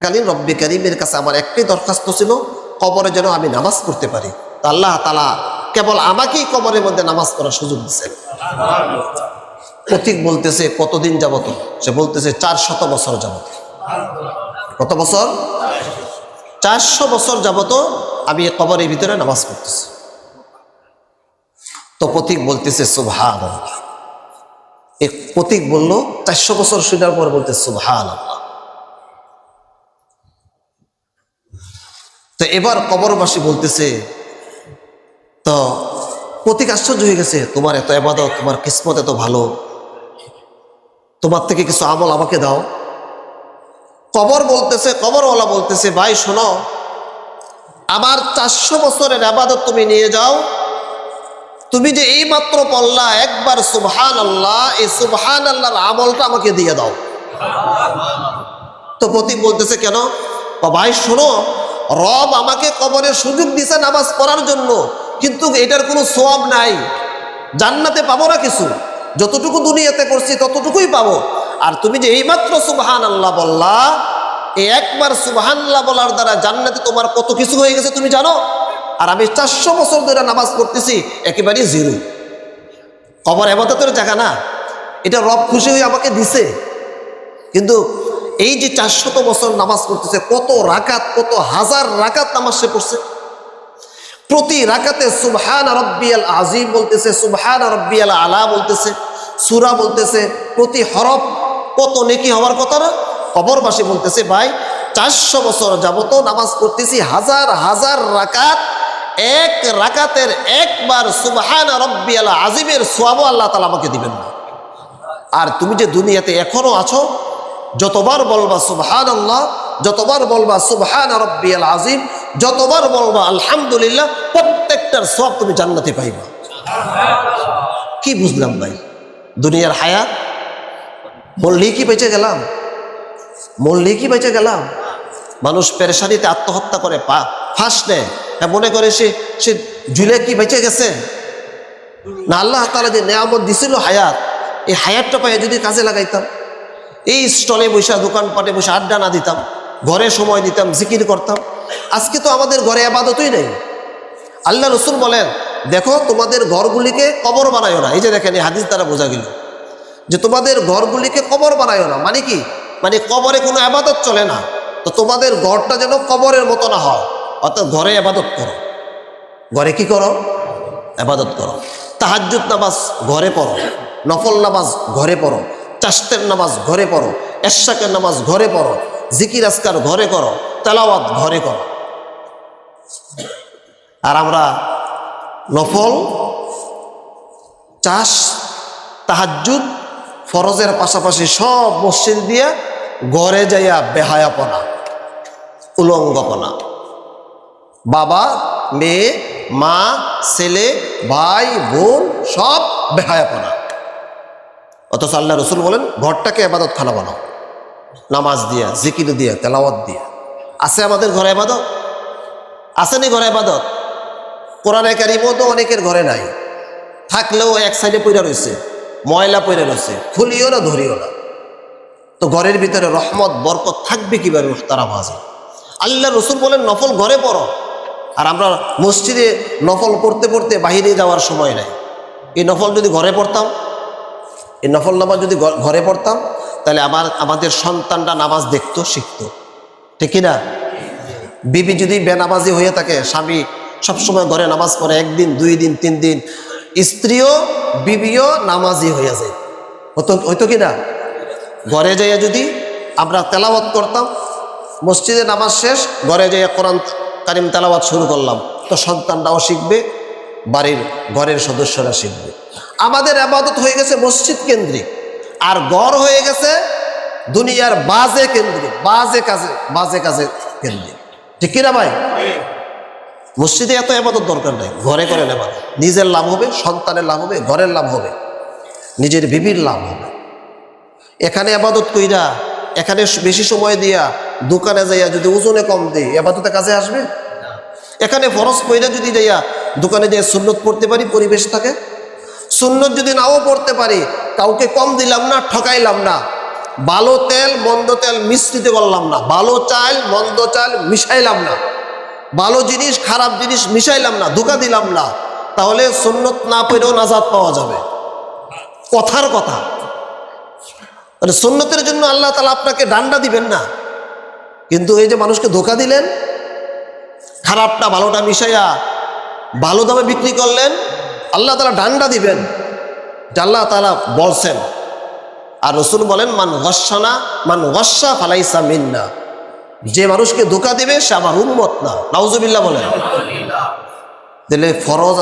কালীন রব্বি করিমের কাছে আমার একটাই দরখাস্ত ছিল, কবরে যেন আমি নামাজ পড়তে পারি। তো আল্লাহ তাআলা কেবল আমাকেই কবরের মধ্যে নামাজ পড়ার সুযোগ দিচ্ছেন। প্রতীক বলতেছে কতদিন যাবত? সে বলতেছে 400 বছর যাবত। কত বছর? 400 বছর যাবত আমি কবরের ভিতরে নামাজ পড়তেছি। তো প্রতীক বলতেছে সুবহানাল্লাহ। এক প্রতীক বলল 400 বছর শোনার পর বলতে সুবহানাল্লাহ। তো এবার কবরবাসী বলতেছে, তো প্রতীক আশ্চর্য হয়ে গেছে, তোমার এত ইবাদত, তোমার কিসমত এত ভালো, তোমার থেকে কিছু আমল আমাকে দাও। কবরওয়ালা বলতেছে, ভাই শোনো, আমার 400 বছরের ইবাদত তুমি নিয়ে যাও, তুমি যে এই মাত্র পড়লা একবার সুবহানাল্লাহ, এই সুবহানাল্লাহর আমলটা আমাকে দিয়ে দাও। তো প্রতীক বলতেছে, কেন? ভাই শোনো, রব আমাকে কবরের সুযোগ দিছে নামাজ পড়ার জন্য, কিন্তু এটার কোনো সওয়াব নাই, জান্নাতে পাবো না কিছু, যতটুকু দুনিয়াতে করছি ততটুকুই পাবো। আর তুমি যে এইমাত্র সুবহানাল্লাহ বললা, এই একবার সুবহানাল্লাহ বলার দ্বারা জান্নাতে তোমার কত কিছু হয়ে গেছে তুমি জানো? আর আমি 400 বছর ধরে নামাজ পড়তেছি একেবারেই জিরো। কবর ইবাদতের জায়গা না, এটা রব খুশি হয়ে আমাকে দিছে। কিন্তু এই যে 400 বছর নামাজ পড়তেছে, কত রাকাত, কত হাজার রাকাত নামাজ সে পড়ছে, প্রতি রাকাতে সুবহান রাব্বিয়াল আযীম বলতেছে, সুবহান রাব্বিয়াল আলা বলতেছে, সূরা বলতেছে, প্রতি হরফ কত নেকি হওয়ার কথা না? কবরবাসী বলতেছে, ভাই 400 বছর যাবত নামাজ পড়তেছি, হাজার হাজার রাকাত, এক রাকাতের একবার সুবহান রাব্বিয়াল আযীমের সওয়াব আল্লাহ তাআলা আমাকে দিবেন না। আর তুমি যে দুনিয়াতে এখনো আছো, যতবার বলবা সুবহানাল্লাহ, যতবার বলবা সুবহান রাব্বিয়াল আযীম, যতবার বলবা আলহামদুলিল্লাহ, প্রত্যেকটার সওয়াব তুমি জান্নাতে পাইবা। কি বুঝলাম ভাই? দুনিয়ার হায়াত মরলেই কি বেঁচে গেলাম? মরলেই কি বেঁচে গেলাম? মানুষ পেরেশানিতে আত্মহত্যা করে, ফাঁস নেয়, মনে করে সে ঝুলে কি বেঁচে গেছে? না, আল্লাহ তাআলা যে নেয়ামত দিছিল হায়াত, এই হায়াতটা পাইয়া যদি কাজে লাগাইতাম, এই স্টলে বসে, দোকানপাটে বসে আড্ডা না দিতাম, ঘরে সময় দিতাম, জিকির করতাম, আজকে তো আমাদের ঘরে ইবাদতই নেই। আল্লাহ রাসূল বলেন, দেখো তোমাদের ঘরগুলিকে কবর বানায়ো না। এই যে দেখেন, এই হাদিস দ্বারা বোঝা গেল যে তোমাদের ঘরগুলিকে কবর বানায়ো না, মানে কি? মানে কবরে কোনো ইবাদত চলে না, তো তোমাদের ঘরটা যেন কবরের মতো না হয়, অর্থাৎ ঘরে ইবাদত করো। ঘরে কি করো? ইবাদত করো। তাহাজ্জুদ নামাজ ঘরে পড়ো, নফল নামাজ ঘরে পড়ো, চাশতের নামাজ ঘরে পড়ো, এশাকের নামাজ ঘরে পড়ো, জিকির আজকার ঘরে করো, তেলাওয়াত ঘরে করো। আর আমরা নফল, চাষ, তাহাজ্জুদ, ফরজের পাশাপাশি সব মসজিদ দিয়ে ঘরে যাইয়া বেহায়াপনা, উলঙ্গপনা, বাবা মেয়ে, মা ছেলে, ভাই বোন সব বেহায়াপনা। অথচ আল্লাহ রাসূল বলেন, ঘরটাকে ইবাদত খানা বানাও, নামাজ দিয়া, জিকির দিয়া, তেলাওয়াত দিয়া। আছে আমাদের ঘরে ইবাদত? আসেনি ঘরে ইবাদত? কোরআনে কারীমও তো অনেকের ঘরে নাই, থাকলেও এক সাইডে পইরা রয়েছে, ময়লা পইরা রয়েছে, খুলিও না ধরিও না। তো ঘরের ভিতরে রহমত বরকত থাকবে কিভাবে? তারা ভাজে। আল্লাহ রাসূল বলেন, নফল ঘরে পড়ো। আর আমরা মসজিদে নফল পড়তে পড়তে বাহিরে যাওয়ার সময় নাই। এই নফল যদি ঘরে পড়তাম, এই নফল নামাজ যদি ঘরে পড়তাম, তাহলে আমাদের সন্তানরা নামাজ দেখতো, শিখতো, ঠিক কিনা? বিবি যদি বেনামাজি হয়ে থাকে, স্বামী সবসময় ঘরে নামাজ পড়ে, 1 দিন 2 দিন 3 দিন, স্ত্রীও বিবিও নামাজি হয়ে যায়, হয়তো কিনা? ঘরে যাইয়া যদি আমরা তেলাওয়াত করতাম, মসজিদে নামাজ শেষ, ঘরে যাইয়া কোরআন কারিম তেলাওয়াত শুরু করলাম, তো সন্তানরাও শিখবে, ঘরের সদস্যরা শিখবে। আমাদের ইবাদত হয়ে গেছে মসজিদ কেন্দ্রিক, আর ঘর হয়ে গেছে দুনিয়ার বাজে কেন্দ্রিক, বাজে কাজে কেন্দ্রিক, ঠিক কিনা ভাই? মসজিদে এত ইবাদত দরকার নাই, ঘরে করেন ইবাদত। নিজের লাভ হবে, সন্তানের লাভ হবে, ঘরের লাভ হবে, নিজের বিবির লাভ হবে। এখানে ইবাদত কইরা, এখানে বেশি সময় দিয়া, দোকানে যাইয়া যদি ওজনে কম দেই, ইবাদতে কাজে আসবে? এখানে ফরজ পড়া যদি যাইয়া দোকানে যাইয়া সুন্নত পড়তে পারি, পরিবেশ থাকে। সুন্নত যদি নাও পড়তে পারি, কাউকে কম দিলাম না, ঠকাইলাম না, ভালো তেল মন্দ তেল মিশ্রিত করলাম না, ভালো চাল মন্দ চাল মিশাইলাম না, ভালো জিনিস খারাপ জিনিস মিশাইলাম না, ধোঁকা দিলাম না, তাহলে সুন্নত না পড়েও নাজাত পাওয়া যাবে। কথার কথা, মানে সুন্নতের জন্য আল্লাহ তাআলা আপনাকে ডান্ডা দিবেন না, কিন্তু এই যে মানুষকে ধোঁকা দিলেন, খারাপটা ভালোটা মিশাইয়া ভালো দামে বিক্রি করলেন, আল্লাহ তাআলা ডান্ডা দিবেন, এটা আল্লাহ তাআলা বলছেন। আর রাসূল বলেন মান গশ্বানা মান গশ্বা ফালাইসা মিন্না, যে মানুষকে ধোঁকা দিবে সে আমার উম্মত না। নাউজুবিল্লাহ বলেন। তাহলে ফরজ